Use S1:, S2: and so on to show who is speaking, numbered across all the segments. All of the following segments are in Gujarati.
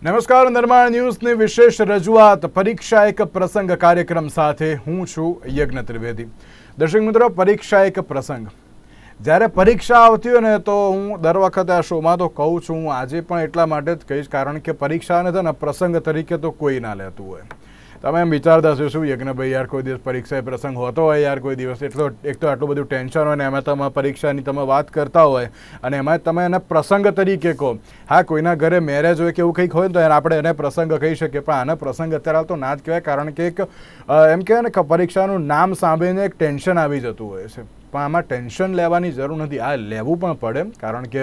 S1: નમસ્કાર, નિર્માણ ન્યૂઝની વિશેષ રજૂઆત પરીક્ષા એક પ્રસંગ કાર્યક્રમ સાથે હું છું યજ્ઞ ત્રિવેદી. દર્શક મિત્રો, પરીક્ષા એક પ્રસંગ. જ્યારે પરીક્ષા આવતી હોય ને તો હું દર વખતે આ શોમાં તો કહું છું, હું આજે પણ એટલા માટે જ કહીશ, કારણ કે પરીક્ષાને છે ને પ્રસંગ તરીકે તો કોઈ ના લેતું હોય. તમે એમ વિચારતા હશો શું યજ્ઞભાઈ, યાર કોઈ દિવસ પરીક્ષા પ્રસંગ હોતો હોય યાર કોઈ દિવસ, એક તો આટલું બધું ટેન્શન હોય ને એમાં તમે પરીક્ષાની તમે વાત કરતા હોય અને એમાં તમે એને પ્રસંગ તરીકે કહો. હા, કોઈના ઘરે મેરેજ હોય કે એવું કંઈક હોય તો આપણે એને પ્રસંગ કહી શકીએ, પણ આને પ્રસંગ અત્યારે તો ના જ કહેવાય, કારણ કે એક એમ કહેવાય ને કે પરીક્ષાનું નામ સાંભળીને એક ટેન્શન આવી જતું હોય છે. પણ આમાં ટેન્શન લેવાની જરૂર નથી, આ લેવું પણ પડે, કારણ કે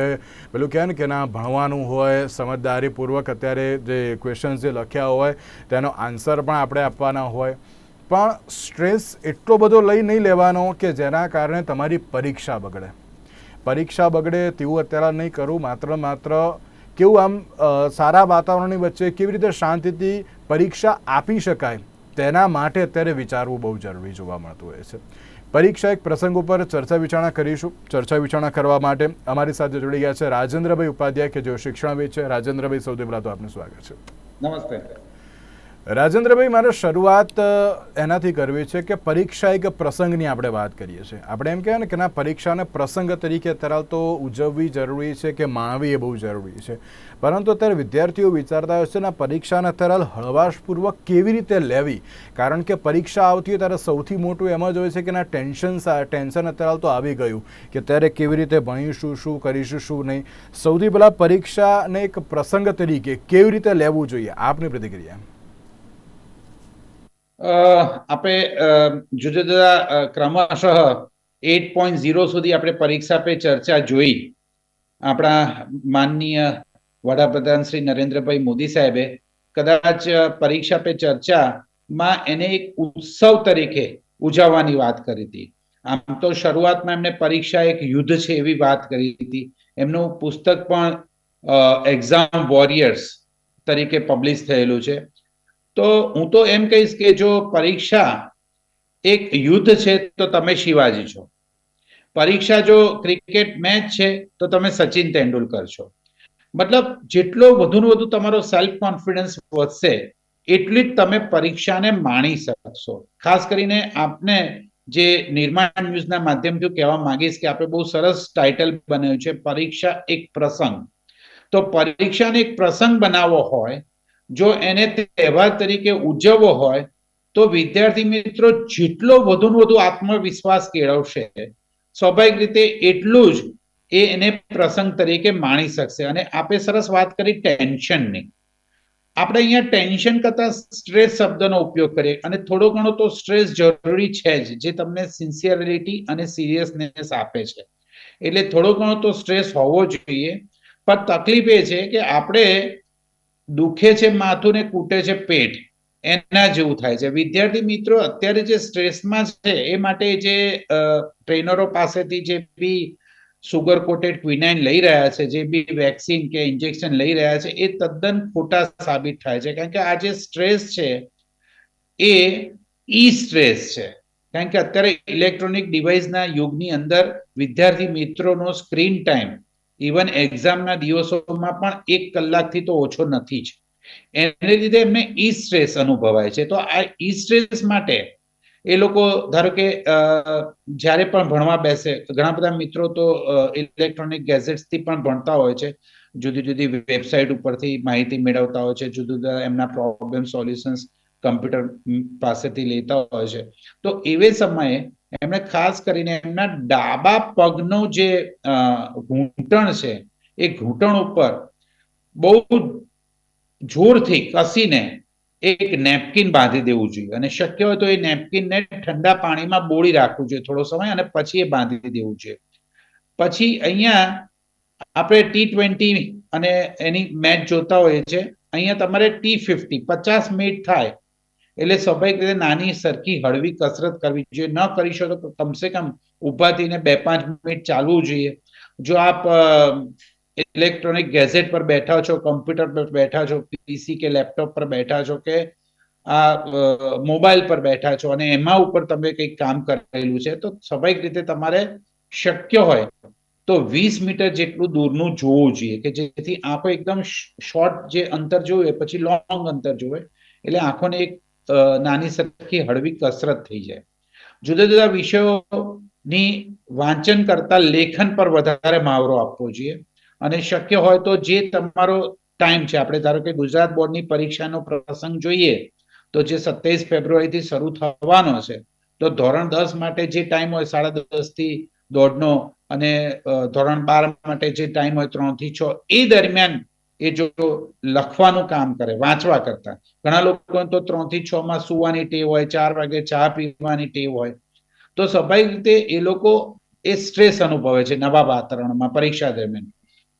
S1: પેલું કહેવાય ને કે ના ભણવાનું હોય, સમજદારીપૂર્વક અત્યારે જે ક્વેશ્ચન્સ જે લખ્યા હોય તેનો આન્સર પણ આપણે આપવાના હોય, પણ સ્ટ્રેસ એટલો બધો લઈ નહીં લેવાનો કે જેના કારણે તમારી પરીક્ષા બગડે. પરીક્ષા બગડે તેવું અત્યારે નહીં કરવું. માત્ર કેવું આમ સારા વાતાવરણની વચ્ચે કેવી રીતે શાંતિથી પરીક્ષા આપી શકાય તેના માટે અત્યારે વિચારવું બહુ જરૂરી જોવા મળતું હોય છે. પરીક્ષા એક પ્રસંગ ઉપર ચર્ચા વિચારણા કરીશું. ચર્ચા વિચારણા કરવા માટે અમારી સાથે જોડી ગયા છે રાજેન્દ્રભાઈ ઉપાધ્યાય, કે જેઓ શિક્ષણવિદ છે. રાજેન્દ્રભાઈ, સૌથી પહેલાં તો આપનું સ્વાગત છે.
S2: નમસ્તે
S1: રાજેન્દ્રભાઈ, મારે શરૂઆત એનાથી કરવી છે કે પરીક્ષા એક પ્રસંગની આપણે વાત કરીએ છીએ. આપણે એમ કહેવાય ને કે ના પરીક્ષાને પ્રસંગ તરીકે અત્યારે તો ઉજવવી જરૂરી છે કે માણવી એ બહુ જરૂરી છે, પરંતુ અત્યારે વિદ્યાર્થીઓ વિચારતા હોય છે ને પરીક્ષાને અત્યારે હળવાશપૂર્વક કેવી રીતે લેવી, કારણ કે પરીક્ષા આવતી હોય ત્યારે સૌથી મોટું એમ જ હોય છે કે ના ટેન્શન અત્યારે તો આવી ગયું કે ત્યારે કેવી રીતે ભણીશું, શું કરીશું, શું નહીં. સૌથી પહેલાં પરીક્ષાને એક પ્રસંગ તરીકે કેવી રીતે લેવું જોઈએ, આપની પ્રતિક્રિયા?
S2: આપણે જુદા જુદા ક્રમશઃ 8.0 સુધી આપણે પરીક્ષા પે ચર્ચા જોઈ. આપણા માનનીય વડાપ્રધાન શ્રી નરેન્દ્રભાઈ મોદી સાહેબે કદાચ પરીક્ષા પે ચર્ચામાં એને એક ઉત્સવ તરીકે ઉજવવાની વાત કરી હતી. આમ તો શરૂઆતમાં એમને પરીક્ષા એક યુદ્ધ છે એવી વાત કરી હતી. એમનું પુસ્તક પણ એક્ઝામ વોરિયર્સ તરીકે પબ્લિશ થયેલું છે. તો હું તો એમ કહીશ કે જો પરીક્ષા એક યુદ્ધ છે તો તમે શિવાજી છો. પરીક્ષા જો ક્રિકેટ મેચ છે તો તમે સચિન તેંડુલકર છો. મતલબ જેટલો વધુને વધુ તમારો સેલ્ફ કોન્ફિડન્સ વધશે એટલી જ તમે પરીક્ષાને માણી શકશો. ખાસ કરીને આપને જે નિર્માણ ન્યૂઝના માધ્યમથી કહેવા માંગીશ કે આપણે બહુ સરસ ટાઇટલ બનાવ્યું છે, પરીક્ષા એક પ્રસંગ. તો પરીક્ષાને એક પ્રસંગ બનાવવો હોય, જો એને તહેવાર તરીકે ઉજવવો હોય, તો વિદ્યાર્થી મિત્રો જેટલો વધુ આત્મવિશ્વાસ કેળવશે સ્વાભાવિક રીતે એટલું જ એને પ્રસંગ તરીકે માણી શકશે. અને આપણે સરસ વાત કરી ટેન્શનની. આપણે અહીંયા ટેન્શન કરતા સ્ટ્રેસ શબ્દનો ઉપયોગ કરીએ, અને થોડો ઘણો તો સ્ટ્રેસ જરૂરી છે જ, જે તમને સિન્સિયરિટી અને સિરિયસનેસ આપે છે. એટલે થોડો ઘણો તો સ્ટ્રેસ હોવો જોઈએ. પણ તકલીફ એ છે કે આપણે દુખે છે માથું ને કૂટે છે પેટ, એના જેવું થાય છે. વિદ્યાર્થી મિત્રો અત્યારે જે સ્ટ્રેસમાં છે એ માટે જે ટ્રેનરો પાસેથી જે બી સુગર કોટેડ ક્વિનાઇન લઈ રહ્યા છે, જે બી વેક્સિન કે ઇન્જેક્શન લઈ રહ્યા છે, એ તદ્દન ખોટા સાબિત થાય છે. કારણ કે આ જે સ્ટ્રેસ છે એ ઈ સ્ટ્રેસ છે. કારણ કે અત્યારે ઇલેક્ટ્રોનિક ડિવાઇસના યુગની અંદર વિદ્યાર્થી મિત્રોનો સ્ક્રીન ટાઈમ ઇવન એક્ઝામના દિવસોમાં પણ 1 કલાકથી તો ઓછો નથી જ. એને લીધે એમને ઈ સ્ટ્રેસ અનુભવાય છે. તો આ ઈ સ્ટ્રેસ માટે એ લોકો ધારો કે જ્યારે પણ ભણવા બેસે, ઘણા બધા મિત્રો તો ઇલેક્ટ્રોનિક ગેજેટ્સથી પણ ભણતા હોય છે, જુદી જુદી વેબસાઇટ ઉપરથી માહિતી મેળવતા હોય છે, જુદા જુદા એમના પ્રોબ્લેમ સોલ્યુશન્સ કમ્પ્યુટર પાસેથી લેતા હોય છે. તો એવે સમયે એમણે ખાસ કરીને એમના ડાબા પગનો જે ઘૂંટણ છે એ ઘૂંટણ ઉપર બહુ જોરથી કસીને એક નેપકિન બાંધી દેવું જોઈએ, અને શક્ય હોય તો એ નેપકિનને ઠંડા પાણીમાં બોળી રાખવું જોઈએ થોડો સમય, અને પછી એ બાંધી દેવું જોઈએ. પછી અહીંયા આપણે T20 અને એની મેચ જોતા હોઈએ છીએ. અહીંયા તમારે T50 50 મિનિટ થાય એટલે સ્વાભાવિક રીતે નાની સરખી હળવી કસરત કરવી જોઈએ. ન કરી શકો તો કમસે કમ ઊભા થઈને 2-5 મિનિટ ચાલવું જોઈએ. જો આપ ઇલેક્ટ્રોનિક ગેજેટ પર બેઠા છો, કમ્પ્યુટર પર બેઠા છો, પીસી કે લેપટોપ પર બેઠા છો, કે આ મોબાઈલ પર બેઠા છો અને એમાં ઉપર તમે કંઈક કામ કરેલું છે, તો સ્વાભાવિક રીતે તમારે શક્ય હોય તો 20 મીટર જેટલું દૂરનું જોવું જોઈએ કે જેથી આંખો એકદમ શોર્ટ જે અંતર જોવે પછી લોંગ અંતર જોવે એટલે આંખોને એક નાની સરખી હળવી કસરત થઈ જાય. જુદા જુદા વિષયોની વાંચન કરતા લેખન પર વધારે મહાવરો આપવો જોઈએ અને શક્ય હોય તો જે તમારો ટાઈમ છે, આપણે ધારો કે ગુજરાત બોર્ડની પરીક્ષાનો પ્રસંગ જોઈએ તો જે 27 ફેબ્રુઆરીથી શરૂ થવાનો છે, તો ધોરણ 10 માટે જે ટાઈમ હોય 10:30 થી 1:30નો અને ધોરણ 12 માટે જે ટાઈમ હોય 3 થી 6, એ દરમિયાન એ જો લખવાનું કામ કરે વાંચવા કરતા. ઘણા લોકો તો 3 થી 6 માં સુવાની ટેવ હોય, 4 વાગે ચા પીવાની ટેવ હોય, તો સ્વાભાવિક રીતે એ લોકો એ સ્ટ્રેસ અનુભવે છે નવા વાતાવરણમાં પરીક્ષા દરમિયાન.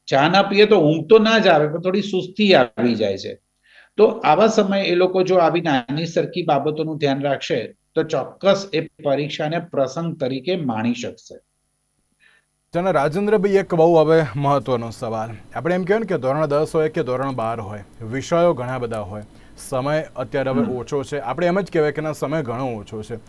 S2: ચા ના પીએ તો ઊંઘ તો ના જ આવે પણ થોડી સુસ્તી આવી જાય છે. તો આવા સમયે એ લોકો જો આવી નાની સરખી બાબતોનું ધ્યાન રાખશે તો ચોક્કસ એ પરીક્ષાને પ્રસંગ તરીકે માણી શકશે.
S1: અને રાજેન્દ્રભાઈ, એક બહુ હવે મહત્વનો સવાલ. આપણે એમ કહેવાય ને કે ધોરણ 10 હોય કે ધોરણ 12 હોય, વિષયો ઘણા બધા હોય, સમય અત્યારે હવે ઓછો છે. આપણે એમ જ કહેવાય કે ના, સમય ઘણો ઓછો છે.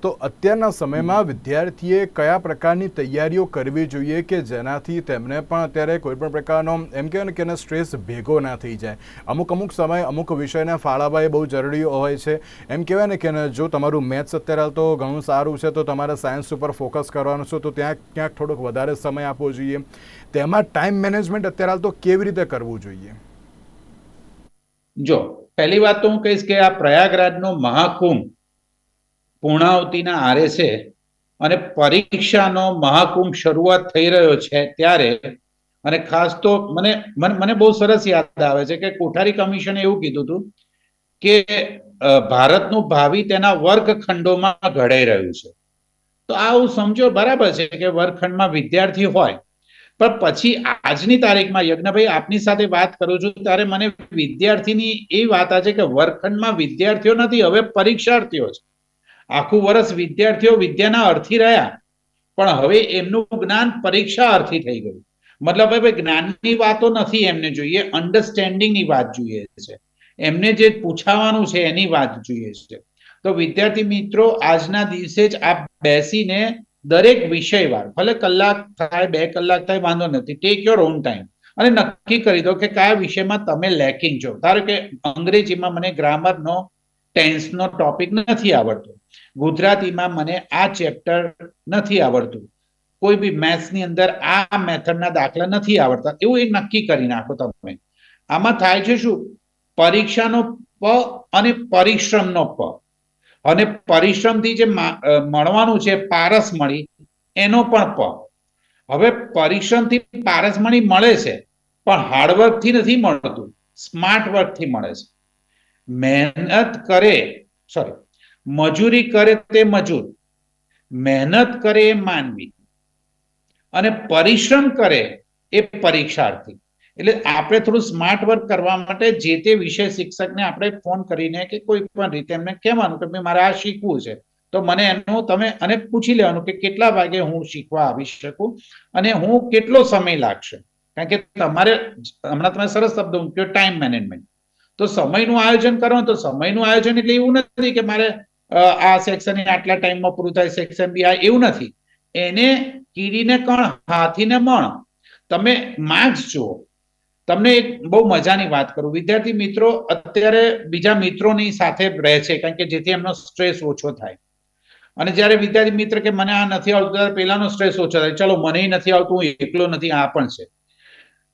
S1: તો અત્યારના સમયમાં વિદ્યાર્થીએ કયા પ્રકારની તૈયારીઓ કરવી જોઈએ કે જેનાથી તેમને પણ અત્યારે કોઈ પણ પ્રકારનો એમ કહેવાય ને કે સ્ટ્રેસ ભેગો ના થઈ જાય? અમુક સમય અમુક વિષયને ફાળવવા એ બહુ જરૂરી હોય છે. એમ કહેવાય ને કે જો તમારું મેથ્સ અત્યારે તો ઘણું સારું છે તો તમારે સાયન્સ ઉપર ફોકસ કરવાનું છે, તો ત્યાં ક્યાંક થોડોક વધારે સમય આપવો જોઈએ. તેમાં ટાઈમ મેનેજમેન્ટ અત્યારે તો કેવી રીતે કરવું જોઈએ?
S2: જો પહેલી વાત તો હું કહીશ કે આ પ્રયાગરાજનો મહાકુંભ પૂર્ણાવતીના આરે છે અને પરીક્ષાનો મહાકુંભ શરૂઆત થઈ રહ્યો છે ત્યારે, અને ખાસ તો મને બહુ સરસ યાદ આવે છે કે કોઠારી કમિશને એવું કીધું હતું કે ભારતનું ભાવિ તેના વર્ગખંડોમાં ઘડાઈ રહ્યું છે. તો આવું સમજો બરાબર છે કે વર્ગખંડમાં વિદ્યાર્થી હોય, પણ પછી આજની તારીખમાં યજ્ઞભાઈ આપની સાથે વાત કરું છું ત્યારે મને વિદ્યાર્થીની એ વાત આજે કે વર્ગખંડમાં વિદ્યાર્થીઓ નથી, હવે પરીક્ષાર્થીઓ છે. આખું વર્ષ વિદ્યાર્થીઓ વિદ્યાના અર્થી રહ્યા, પણ હવે એમનું જ્ઞાન પરીક્ષા અર્થી થઈ ગયું. મતલબ હવે જ્ઞાનની વાતો નથી એમને જોઈએ, અન્ડરસ્ટેન્ડિંગની વાત જોઈએ છે. એમને જે પૂછાવાનું છે એની વાત જોઈએ છે. તો વિદ્યાર્થી મિત્રો, આજના દિવસે જ આપ બેસીને દરેક વિષયવાર, ભલે કલાક થાય 2 કલાક થાય વાંધો નથી, ટેક યોર ઓન ટાઈમ અને નક્કી કરી દો કે કયા વિષયમાં તમે લેકિંગ છો. ધારો કે અંગ્રેજીમાં મને ગ્રામરનો ટેન્સનો ટોપિક નથી આવડતો, ગુજરાતીમાં મને આ ચેપ્ટર નથી આવડતું, કોઈ બી મેથ્સની અંદર આ મેથડના દાખલા નથી આવડતા, એવું એક નક્કી કરી નાખો તમે. આમાં થાય છે શું? પરીક્ષાનો પ અને પરિશ્રમનો પ, અને પરિશ્રમથી જે મળવાનું છે પારસમણી, એનો પણ પ. હવે પરિશ્રમથી પારસમણી મળે છે પણ હાર્ડવર્કથી નથી મળતું, સ્માર્ટ વર્કથી મળે છે. મહેનત કરે, મજૂરી કરે તે મજૂર, મહેનત કરે એ માનવી, અને પરિશ્રમ કરે એ પરીક્ષાર્થી. એટલે આપણે થોડું સ્માર્ટ વર્ક કરવા માટે જે તે વિષય શિક્ષકને આપણે ફોન કરીને કે કોઈ પણ રીતે એમને કહેવાનું કે મારે આ શીખવું છે, તો મને એનું તમે અને પૂછી લેવાનું કે કેટલા વાગે હું શીખવા આવી શકું અને હું કેટલો સમય લાગશે. કારણ કે તમારે હમણાં તમે સરસ શબ્દ મૂક્યો, ટાઈમ મેનેજમેન્ટ. તો સમયનું આયોજન કરો, તો સમયનું આયોજન એટલે એવું નથી કે મારે આ સેક્શન આટલા ટાઈમમાં પૂરું થાય, સેક્શન બી આ, એવું નથી. એને કીડીને કણ હાથીને મણ. તમે માર્ક્સ જુઓ. તમને એક બહુ મજાની વાત કરું, વિદ્યાર્થી મિત્રો અત્યારે બીજા મિત્રોની સાથે રહે છે કારણ કે જેથી એમનો સ્ટ્રેસ ઓછો થાય. અને જ્યારે વિદ્યાર્થી મિત્ર કે મને આ નથી આવતું, ત્યારે પેલાનો સ્ટ્રેસ ઓછો થાય, ચલો મને નથી આવતું, હું એકલો નથી, આ પણ છે.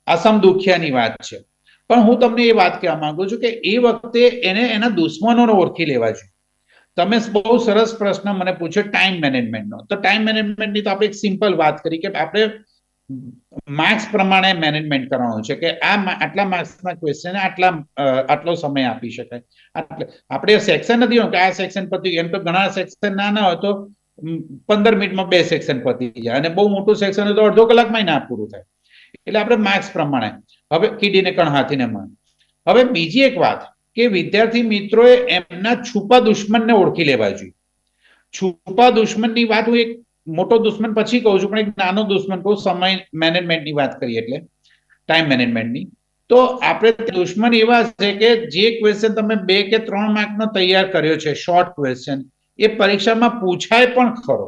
S2: આ સમદુખ્યાની વાત છે. પણ હું તમને એ વાત કહેવા માંગુ છું કે એ વખતે એને એના દુશ્મનોને ઓળખી લેવા જોઈએ. તમે બહુ સરસ પ્રશ્ન મને પૂછ્યો ટાઈમ મેનેજમેન્ટનો. તો ટાઈમ મેનેજમેન્ટની તો આપણે એક સિમ્પલ વાત કરી કે આપણે માર્ક્સ પ્રમાણે મેનેજમેન્ટ કરવાનું છે કે આ આટલા માર્ક્સના ક્વેશ્ચન આટલો સમય આપી શકાય. આપણે સેક્શન નથી કે આ સેક્શન પતી, એમ તો ઘણા સેક્શન નાના હોય તો 15 મિનિટમાં 2 સેક્શન પતી જાય, અને બહુ મોટું સેક્શન હોય તો અડધો કલાકમાં ના પૂરું થાય. એટલે આપણે માર્ક્સ પ્રમાણે. હવે કીડીને કણ હાથીને મણ. હવે બીજી એક વાત કે વિદ્યાર્થી મિત્રોએ એમના છુપા દુશ્મનને ઓળખી લેવા જોઈએ. છુપા દુશ્મનની વાત હું એક મોટો દુશ્મન પછી કહું છું, પણ એક નાનો દુશ્મન કહું. સમય મેનેજમેન્ટની વાત કરીએ એટલે ટાઈમ મેનેજમેન્ટની, તો આપણે દુશ્મન એવા છે કે જે ક્વેશ્ચન તમે 2 કે 3 માર્કનો તૈયાર કર્યો છે, શોર્ટ ક્વેશ્ચન, એ પરીક્ષામાં પૂછાય પણ ખરો,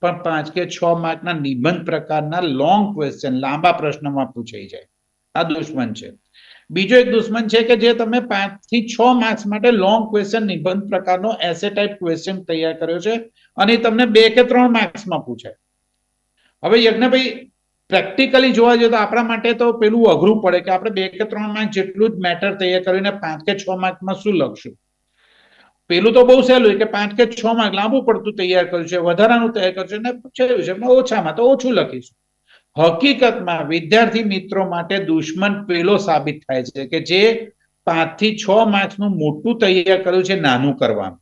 S2: પણ 5 કે 6 માર્કના નિબંધ પ્રકારના લોંગ ક્વેશ્ચન લાંબા પ્રશ્નમાં પૂછાઈ જાય. આ દુશ્મન છે. બીજો એક દુશ્મન છે કે જે તમે 5 થી 6 માર્ક્સ માટે લોંગ ક્વેશ્ચન નિબંધ પ્રકારનો એસે ટાઈપ ક્વેશ્ચન તૈયાર કર્યો છે અને તમને 2 કે 3 માર્ક્સમાં પૂછાય. હવે યજ્ઞભાઈ પ્રેક્ટિકલી જોવા જઈએ તો આપણા માટે તો પેલું અઘરું પડે કે આપણે 2 કે 3 માર્ક જેટલું જ મેટર તૈયાર કરીને 5 કે 6 માર્કમાં શું લખશું. પેલું તો બહુ સહેલું કે 5 કે 6 માર્ક લાંબુ પડતું તૈયાર કર્યું છે, વધારાનું તૈયાર કર્યું છે, ને પૂછાયું છે ઓછામાં તો ઓછું લખીશું. હકીકતમાં વિદ્યાર્થી મિત્રો માટે દુશ્મન પેલો સાબિત થાય છે કે જે 5 થી 6 માર્ક્સનું મોટું તૈયાર કર્યું છે નાનું કરવાનું.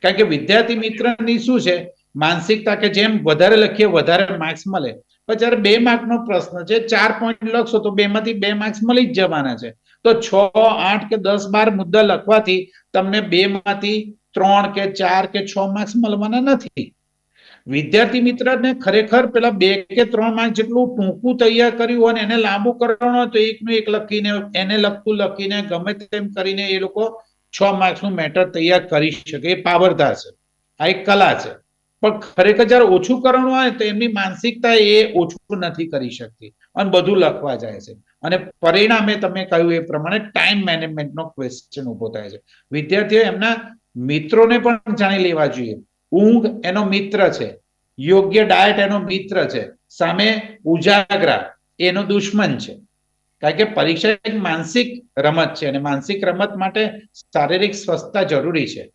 S2: કારણ કે વિદ્યાર્થી મિત્રની શું છે માનસિકતા કે જેમ વધારે લખીએ વધારે માર્ક્સ મળે. પણ જયારે 2 માર્કનો પ્રશ્ન છે 4 પોઈન્ટ લખશો તો 2 માંથી 2 માર્ક્સ મળી જ જવાના છે. તો 6, 8 કે 10, 12 મુદ્દા લખવાથી તમને 2 માંથી 3 કે 4 કે 6 માર્ક્સ મળવાના નથી. વિદ્યાર્થી મિત્રને ખરેખર પેલા 2 કે 3 માર્ક જેટલું ટૂંકું તૈયાર કર્યું હોય એને લાંબુ કરવાનું હોય તો એકનું એક લખીને એને લખતું લખીને ગમે તેમ કરીને એ લોકો 6 માર્ક્સનું મેટર તૈયાર કરી શકે. એ પાવરધાર છે, આ એક કલા છે. પણ ખરેખર જયારે ઓછું કરવાનું હોય તો એમની માનસિકતા એ ઓછું નથી કરી શકતી અને બધું લખવા જાય છે અને પરિણામે તમે કહ્યું એ પ્રમાણે ટાઈમ મેનેજમેન્ટનો ક્વેશ્ચન ઉભો થાય છે. વિદ્યાર્થીઓ એમના મિત્રોને પણ જાણી લેવા જોઈએ. ઊંઘ એનો મિત્ર છે, યોગ્ય ડાયટ એનો મિત્ર છે, સામે ઉજાગરા એનો દુશ્મન છે. કારણ કે પરીક્ષા એક માનસિક રમત છે અને માનસિક રમત માટે શારીરિક સ્વસ્થતા જરૂરી છે.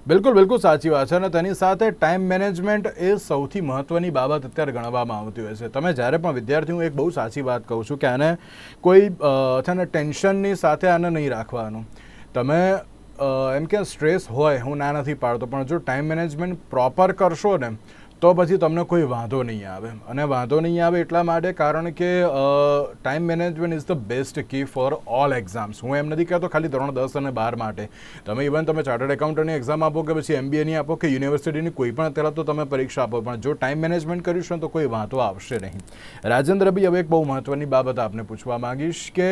S1: બિલકુલ બિલકુલ સાચી વાત છે અને તેની સાથે ટાઈમ મેનેજમેન્ટ એ સૌથી મહત્વની બાબત અત્યારે ગણવામાં આવતી હોય છે. તમે જ્યારે પણ વિદ્યાર્થી, હું એક બહુ સાચી વાત કહું છું કે આને કોઈ છે ને ટેન્શનની સાથે આને નહીં રાખવાનું. તમે એમ કે સ્ટ્રેસ હોય, હું ના નથી પાડતો, પણ જો ટાઈમ મેનેજમેન્ટ પ્રોપર કરશો ને તો પછી તમને કોઈ વાંધો નહીં આવે. અને વાંધો નહીં આવે એટલા માટે કારણ કે time management is the best key for all exams. હું એમ નથી કહેતો ખાલી ધોરણ 10 અને 12 માટે. તમે ઇવન તમે ચાર્ટર્ડ એકાઉન્ટની એક્ઝામ આપો કે પછી MBAની આપો કે યુનિવર્સિટીની કોઈ પણ અત્યારે તો તમે પરીક્ષા આપો, પણ જો ટાઈમ મેનેજમેન્ટ કરીશું તો કોઈ વાંધો આવશે નહીં. રાજેન્દ્રભાઈ, હવે એક બહુ મહત્ત્વની બાબત આપને પૂછવા માંગીશ કે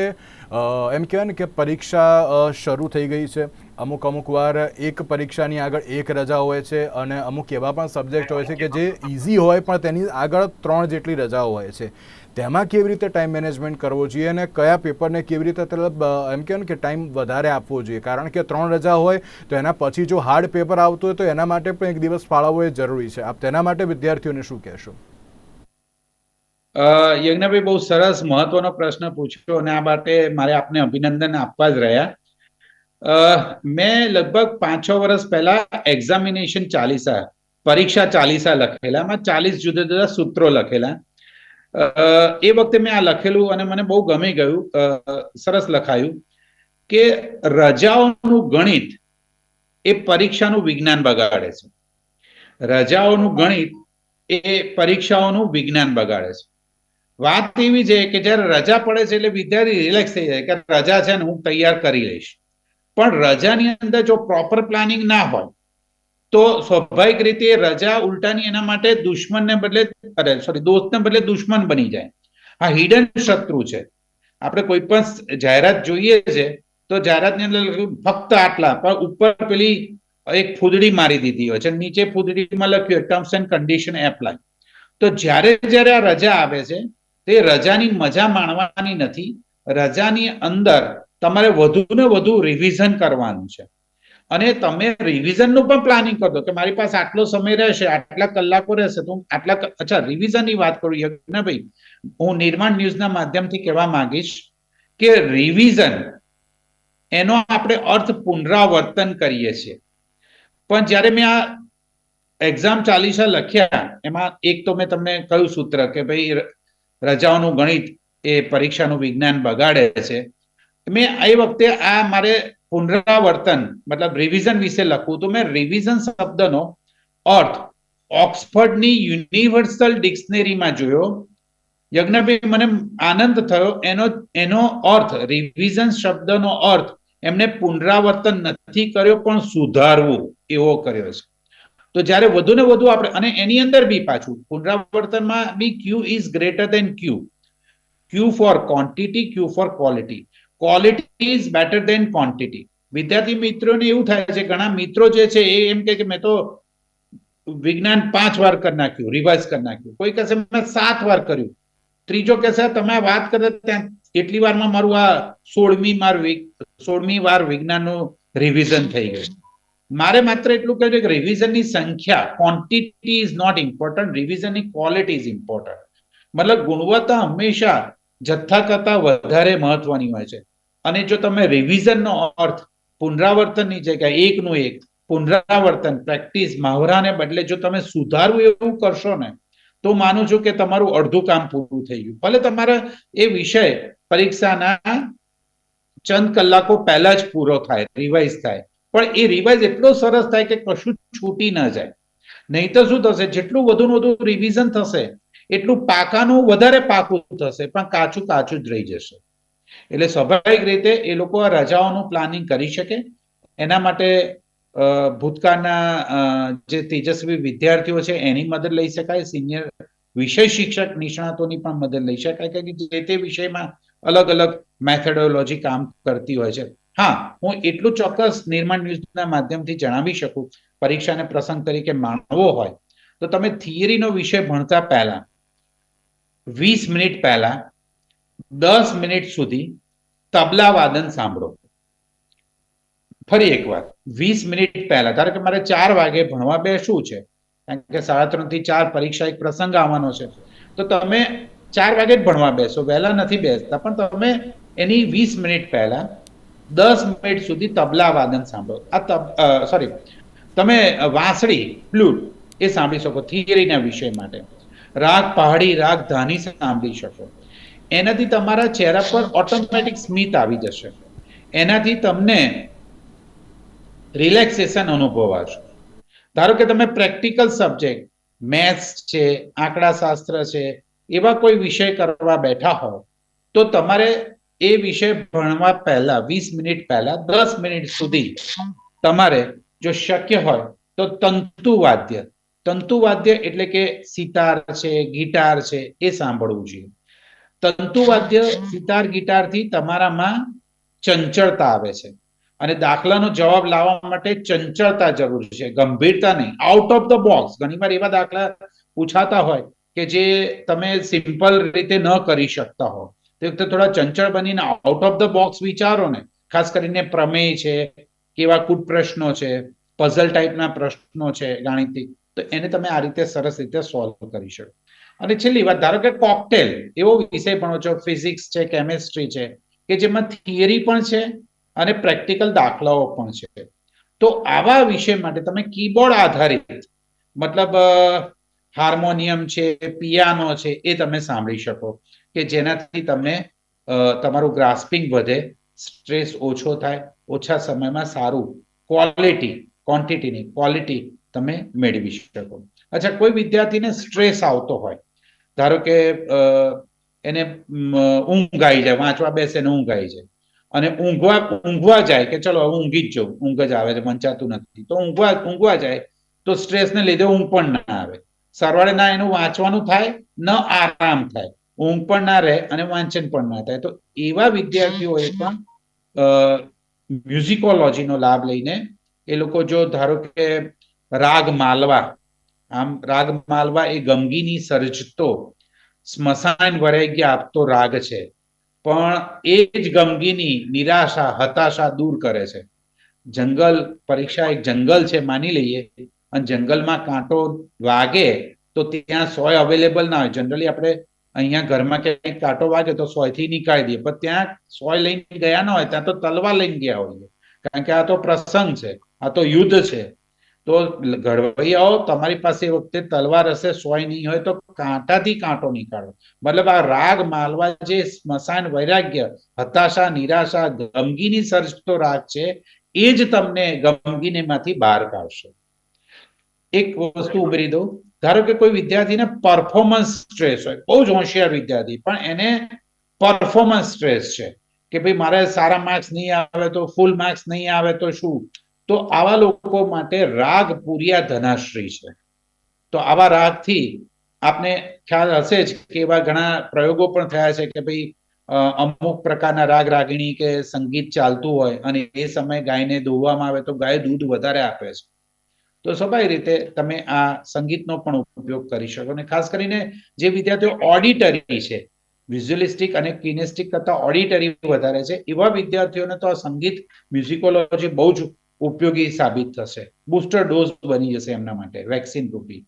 S1: એમ કહેવાય ને કે પરીક્ષા શરૂ થઈ ગઈ છે. અમુક વાર એક પરીક્ષાની આગળ એક રજા હોય છે અને અમુક એવા પણ સબ્જેક્ટ હોય છે કે જે ઇઝી હોય પણ તેની આગળ 3 જેટલી રજાઓ હોય છે. તેમાં કેવી રીતે ટાઈમ મેનેજમેન્ટ કરવો જોઈએ અને કયા પેપરને કેવી રીતે એમ કહેવાય ને કે ટાઈમ વધારે આપવો જોઈએ? કારણ કે 3 રજા હોય તો એના પછી જો હાર્ડ પેપર આવતું હોય તો એના માટે પણ એક દિવસ ફાળવવો એ જરૂરી છે. આપ તેના માટે વિદ્યાર્થીઓને શું કહેશો?
S2: યજ્ઞભાઈ, બહુ સરસ મહત્વનો પ્રશ્ન પૂછ્યો અને આ માટે મારે આપને અભિનંદન આપવા જ રહ્યા. મેં લગભગ 5-6 વર્ષ પહેલા એક્ઝામિનેશન ચાલીસા, પરીક્ષા ચાલીસા લખેલા, એમાં 40 જુદા જુદા સૂત્રો લખેલા. એ વખતે મેં આ લખેલું અને મને બહુ ગમી ગયું, સરસ લખાયું કે રજાઓનું ગણિત એ પરીક્ષાનું વિજ્ઞાન બગાડે છે. રજાઓનું ગણિત એ પરીક્ષાઓનું વિજ્ઞાન બગાડે છે. વાત એવી છે કે જયારે રજા પડે છે એટલે વિદ્યાર્થી રિલેક્સ થઈ જાય કે રજા છે ને હું તૈયાર કરી લઈશ. પણ રજાની અંદર જો પ્રોપર પ્લાનિંગ ના હોય તો સ્વાભાવિક રીતે રજા ઉલટાની એના માટે દુશ્મનને બદલે દોસ્તને બદલે દુશ્મન બની જાય. આ હિડન શત્રુ છે. આપણે કોઈ પણ જાહેરાત જોઈએ છે તો જાહેરાતની અંદર ફક્ત આટલા, પણ ઉપર પેલી એક ફૂદડી મારી દીધી હોય છે, નીચે ફૂદડીમાં લખ્યું ટર્મ્સ એન્ડ કન્ડિશન એપ્લાય. તો જ્યારે જ્યારે આ રજા આવે છે તે રજાની મજા માણવાની નથી. રજાની અંદર તમારે વધુ ને વધુ રિવિઝન કરવાનું છે અને તમે રિવિઝનનું પણ પ્લાનિંગ કરો કે મારી પાસે આટલો સમય રહેશે, આટલા કલાકો રહેશે તો આટલા. અચ્છા, રિવિઝનની વાત કરું યજ્ઞભાઈ, હું નિર્માણ ન્યૂઝના માધ્યમથી કહેવા માંગીશ કે રિવિઝન એનો આપણે અર્થ પુનરાવર્તન કરીએ છીએ. પણ જ્યારે મેં આ એક્ઝામ ચાલીસા લખ્યા એમાં એક તો મેં તમને કહ્યું સૂત્ર કે ભાઈ રજાઓનું ગણિત એ પરીક્ષાનું વિજ્ઞાન બગાડે છે. મેં એ વખતે આ મારે પુનરાવર્તન મતલબ રિવિઝન વિશે લખવું તો મેં રિવિઝન શબ્દનો અર્થ ઓક્સફર્ડની યુનિવર્સલ ડિક્શનરીમાં જોયો. યજ્ઞભાઈ, મને આનંદ થયો. એનો અર્થ, રિવિઝન શબ્દનો અર્થ એમને પુનરાવર્તન નથી કર્યો પણ સુધારવું એવો કર્યો છે. તો જ્યારે વધુ ને વધુ આપણે, અને એની અંદર બી પાછું પુનરાવર્તનમાં બી Q is greater than Q. Q for quantity, Q for quality. Quality is better than quantity. વિદ્યાર્થી મિત્રોને એવું થાય છે, ઘણા મિત્રો જે છે એ એમ કે મેં તો વિજ્ઞાન 5 વાર કરી નાખ્યું, રિવાઇઝ કરી નાખ્યું, કોઈ કહેશે મેં 7 વાર કર્યું, ત્રીજો કહેશે તમે આ વાત કરે ત્યાં એટલી વારમાં મારું આ 16મી વાર વિજ્ઞાનનું રિવિઝન થઈ ગયું. મારે માત્ર એટલું કહ્યું છે કે રિવિઝનની સંખ્યા, ક્વોન્ટિટી ઇઝ નોટ ઇમ્પોર્ટન્ટ, રિવિઝનની ક્વોલિટી ઇઝ ઇમ્પોર્ટન્ટ. મતલબ ગુણવત્તા હંમેશા જથ્થા કરતા વધારે મહત્વની હોય છે. અને જો તમે રિવિઝનનો અર્થ પુનરાવર્તનની જગ્યાએ એકનું એક પુનરાવર્તન, પ્રેક્ટિસ, મહાવરાને બદલે જો તમે સુધારવું એવું કરશો ને, તો માનું છું કે તમારું અડધું કામ પૂરું થઈ ગયું. ભલે તમારે એ વિષય પરીક્ષાના ચંદ કલાકો પહેલા જ પૂરો થાય, રિવાઇઝ થાય, પણ એ રિવાઇઝ એટલો સરસ થાય કે કશું છૂટી ન જાય. નહીં તો શું થશે, જેટલું વધુ રિવિઝન થશે એટલું પાકાનું વધારે પાકું થશે, પણ કાચું કાચું જ રહી જશે. એટલે સ્વાભાવિક રીતે એ લોકો આ રજાઓનું પ્લાનિંગ કરી શકે. એના માટે ભૂતકાળના જે તેજસ્વી વિદ્યાર્થીઓ છે એની મદદ લઈ શકાય, સિનિયર વિષય શિક્ષક નિષ્ણાતોની પણ મદદ લઈ શકાય, કે જે તે વિષયમાં અલગ અલગ મેથોડોલોજી કામ કરતી હોય છે. હા, હું એટલું ચોક્કસ નિર્માણ ન્યૂઝના માધ્યમથી જણાવી શકું, પરીક્ષાને પ્રસંગ તરીકે માણવો હોય તો તમે થિયરીનો વિષય ભણતા પહેલા 20 મિનિટ પહેલા 10 મિનિટ સુધી તબલા વાદન સાંભળો. ફરી એકવાર 20 મિનિટ પહેલા, ધારો કે મારે 4 વાગે ભણવા બેસવું છે, કારણ કે 3:30 થી 4 પરીક્ષા એક પ્રસંગ આવવાનો છે, તો તમે 4 વાગે જ ભણવા બેસો, વહેલા નથી બેસતા, પણ તમે એની 20 મિનિટ પહેલા 10 મિનિટ સુધી તબલા વાદન સાંભળો. તમે વાંસળી, ફ્લૂટ એ સાંભળી શકો થિયરીના વિષય માટે. રાગ પહાડી, રાગ ધાની સાંભળી શકો. એનાથી તમારા ચહેરા પર ઓટોમેટિક સ્મિત આવી જશે. એનાથી તમને રિલેક્સેશન અનુભવાશે. ધારો કે તમે પ્રેક્ટિકલ સબ્જેક્ટ, મેથ્સ છે, આંકડાશાસ્ત્ર છે, એવા કોઈ વિષય કરવા બેઠા હો, તો તમારે એ વિષય ભણવા પહેલા 20 મિનિટ પહેલા 10 મિનિટ સુધી તમારે જો શક્ય હોય તો તંતુવાદ્ય એટલે કે સિતાર છે, ગિટાર છે, એ સાંભળવું જોઈએ. તંતુવાદ્ય, સિતાર, ગિટારથી તમારામાં ચંચળતા આવે છે, અને દાખલાનો જવાબ લાવવા માટે ચંચળતા જરૂરી છે, ગંભીરતા નહીં. આઉટ ઓફ ધ બોક્સ ઘણીવાર એવા દાખલા પૂછાતા હોય કે જે તમે સિમ્પલ રીતે ન કરી શકતા હો, તે વખતે થોડા ચંચળ બનીને આઉટ ઓફ ધ બોક્સ વિચારો ને. ખાસ કરીને પ્રમેય છે, કેવા કૂટ પ્રશ્નો છે, પઝલ ટાઈપના પ્રશ્નો છે ગાણિતિક, તો એને તમે આ રીતે સરસ રીતે સોલ્વ કરી શકો. અને છેલ્લી વાત, ધારો કે કોકટેલ એવો વિષય ભણો છો, ફિઝિક્સ છે, કેમેસ્ટ્રી છે, કે જેમાં થિયરી પણ છે અને પ્રેક્ટિકલ દાખલાઓ પણ છે, તો આવા વિષય માટે તમે કીબોર્ડ આધારિત, મતલબ હાર્મોનિયમ છે, પિયાનો છે, એ તમે સાંભળી શકો, કે જેનાથી તમને તમારું ગ્રાસ્પિંગ વધે, સ્ટ્રેસ ઓછો થાય, ઓછા સમયમાં સારું ક્વોન્ટિટીની ક્વોલિટી તમે મેળવી શકો. અચ્છા, કોઈ વિદ્યાર્થીને સ્ટ્રેસ આવતો હોય, ધારો કે એને ઊંઘ આવી જાય, વાંચવા બેસે ને ઊંઘ આવી જાય, અને ઊંઘવા જાય કે ચલો હવે ઊંઘી જ જવું, ઊંઘ જ આવે છે, વંચાતું નથી, તો ઊંઘવા જાય તો સ્ટ્રેસને લીધે ઊંઘ પણ ના આવે, સરવાળે ના એનું વાંચવાનું થાય, ન આરામ થાય, ઊંઘ પણ ના રહે અને વાંચન પણ ના થાય. તો એવા વિદ્યાર્થીઓએ પણ મ્યુઝિકોલોજીનો લાભ લઈને એ લોકો જો ધારો કે રાગ માલવા, આમ રાગ માલવા એ ગમગીની સર્જતો, સ્મશાન વૈરાગ્ય આપતો રાગ છે, પણ એ જ ગમગીની નિરાશા, હતાશા દૂર કરે છે. જંગલ, પરીક્ષા એક જંગલ છે માની લઈએ, અને જંગલમાં કાંટો વાગે તો ત્યાં સોય અવેલેબલ ના હોય. જનરલી આપણે અહીંયા ઘરમાં ક્યાંક કાંટો વાગે તો સોયથી નીકાળી દઈએ, પણ ત્યાં સોય લઈને ગયા ના હોય, ત્યાં તો તલવાર લઈને ગયા હોઈએ, કારણ કે આ તો પ્રસંગ છે, આ તો યુદ્ધ છે. તો ઘડવૈયાઓ, તમારી પાસે એ વખતે તલવાર હશે, સોય નહીં હોય, તો કાંટાથી કાંટો નીકાળો. મતલબ આ રાગ માલવા જે સ્મશાન વૈરાગ્ય, હતાશા, નિરાશા, ગમગીની સર્જતો રાગ છે, એ જ તમને ગમગીનીમાંથી બહાર કાઢશે. એક વસ્તુ ઉમેરી દઉં, ધારો કે કોઈ વિદ્યાર્થીને પરફોર્મન્સ સ્ટ્રેસ હોય, બહુ જ હોશિયાર વિદ્યાર્થી, પણ એને પરફોર્મન્સ સ્ટ્રેસ છે કે ભાઈ મારે સારા માર્ક્સ નહીં આવે તો, ફૂલ માર્ક્સ નહીં આવે તો શું, તો આવા લોકો માટે રાગ પુરિયા ધનાશ્રી છે. તો આવા રાગથી આપને ખ્યાલ હશે જ કે એવા ઘણા પ્રયોગો પણ થયા છે કે ભાઈ અમુક પ્રકારના રાગ રાગિણી કે સંગીત ચાલતું હોય અને એ સમયે ગાયને દોવામાં આવે તો ગાય દૂધ વધારે આપે છે. તો સ્વાભાવિક રીતે તમે આ સંગીતનો પણ ઉપયોગ કરી શકો. અને ખાસ કરીને જે વિદ્યાર્થીઓ ઓડિટરી છે, વિઝ્યુઅલિસ્ટિક અને કિનેસ્ટિક કરતા ઓડિટરી વધારે છે, એવા વિદ્યાર્થીઓને તો આ સંગીત મ્યુઝિકોલોજી બહુ જ ઉપયોગી સાબિત થશે. બુસ્ટર ડોઝ બની જશે એમના માટે વેક્સિન રૂપી.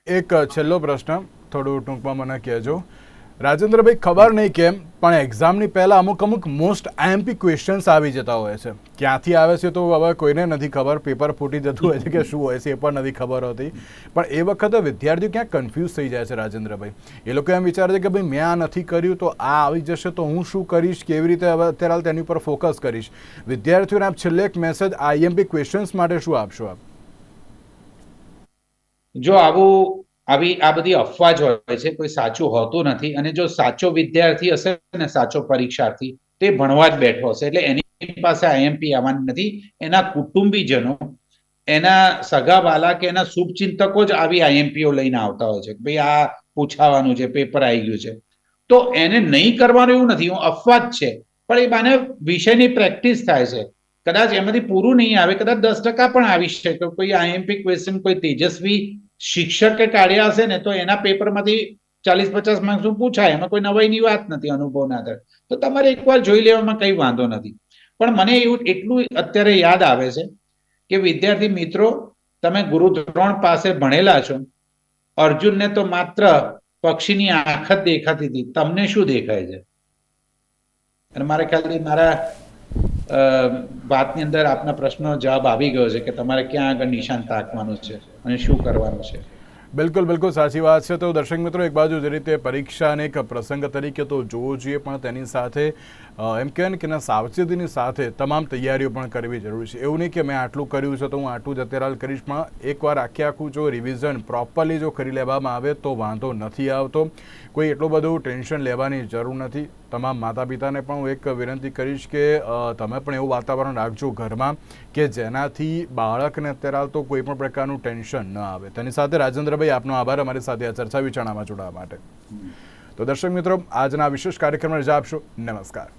S1: એક છેલ્લો પ્રશ્ન થોડું ટૂંકમાં મને કહેજો રાજેન્દ્રભાઈ. ખબર નહીં કેમ પણ એક્ઝામની પહેલાં અમુક મોસ્ટ આઈએમપી ક્વેશ્ચન્સ આવી જતા હોય છે. ક્યાંથી આવે છે તો હવે કોઈને નથી ખબર, પેપર ફૂટી જતું હોય છે કે શું હોય છે એ પણ નથી ખબર હોતી. પણ એ વખતે વિદ્યાર્થીઓ ક્યાંક કન્ફ્યુઝ થઈ જાય છે રાજેન્દ્રભાઈ. એ લોકો એમ વિચારે છે કે ભાઈ મેં આ નથી કર્યું તો આ આવી જશે તો હું શું કરીશ, કેવી રીતે હવે અત્યારે હાલ તેની ઉપર ફોકસ કરીશ. વિદ્યાર્થીઓને આપ છેલ્લે એક મેસેજ આઈએમપી ક્વેશ્ચન્સ માટે શું આપશો આપ?
S2: જો આ બધી અફવા જ હોય છે, કોઈ સાચું હોતું નથી. અને જો સાચો વિદ્યાર્થી હશે ને, સાચો પરીક્ષાર્થી, તે ભણવા જ બેઠો હશે. એટલે એની પાસે આઈએમપી આવવાની નથી. એના કુટુંબીજનો, એના સગાવાલા કે એના શુભચિંતકો જ આવી આઈએમપીઓ લઈને આવતા હોય છે. ભાઈ આ પૂછાવાનું છે, પેપર આવી ગયું છે, તો એને નહીં કરવાનું એવું નથી. અફવા જ છે, પણ એ બાને વિષયની પ્રેક્ટિસ થાય છે. કદાચ એમાંથી પૂરું નહીં આવે, કદાચ 10% પણ આવી શકે. કોઈ આઈએમપી ક્વેશ્ચન કોઈ તેજસ્વી શિક્ષકે કાઢ્યા હશે ને તો એના પેપરમાંથી 40-50 માર્ક્સનું પૂછાય. એમાં કોઈ નવાઈની વાત નથી અનુભવના આધારે. તો તમારે એકવાર જોઈ લેવામાં કંઈ વાંધો નથી. પણ મને એટલું અત્યારે યાદ આવે છે કે વિદ્યાર્થી મિત્રો, તમે ગુરુદ્રોણ પાસે ભણેલા છો. અર્જુનને તો માત્ર પક્ષીની આંખ જ દેખાતી હતી, તમને શું દેખાય છે? અને મારા ખ્યાલથી મારા વાતની અંદર આપના પ્રશ્નનો જવાબ આવી ગયો છે કે તમારે ક્યાં આગળ નિશાન તાકવાનું છે અને શું કરવાનું છે.
S1: બિલકુલ બિલકુલ સાચી વાત છે. તો દર્શક મિત્રો, એક બાજુ જે રીતે પરીક્ષાને એક પ્રસંગ તરીકે તો જોવો જોઈએ, પણ તેની સાથે એમ કહેવાય ને કે સાવચેતીની સાથે તમામ તૈયારીઓ પણ કરવી જરૂરી છે. એવું નહીં કે મેં આટલું કર્યું છે તો હું આટલું જ અત્યારે હાલ કરીશ. પણ એકવાર આખું જો રિવિઝન પ્રોપરલી જો કરી લેવામાં આવે તો વાંધો નથી આવતો. કોઈ એટલું બધું ટેન્શન લેવાની જરૂર નથી. તમામ માતા પિતાને પણ હું એક વિનંતી કરીશ કે તમે પણ એવું વાતાવરણ રાખજો ઘરમાં કે જેનાથી બાળકને અત્યારે હાલ તો કોઈ પણ પ્રકારનું ટેન્શન ન આવે. તેની સાથે રાજેન્દ્રભાઈ, આપનો આભાર અમારી સાથે આ ચર્ચા વિચારણામાં જોડાવા માટે. તો દર્શક મિત્રો, આજના વિશેષ કાર્યક્રમમાં રજા આપશો. નમસ્કાર.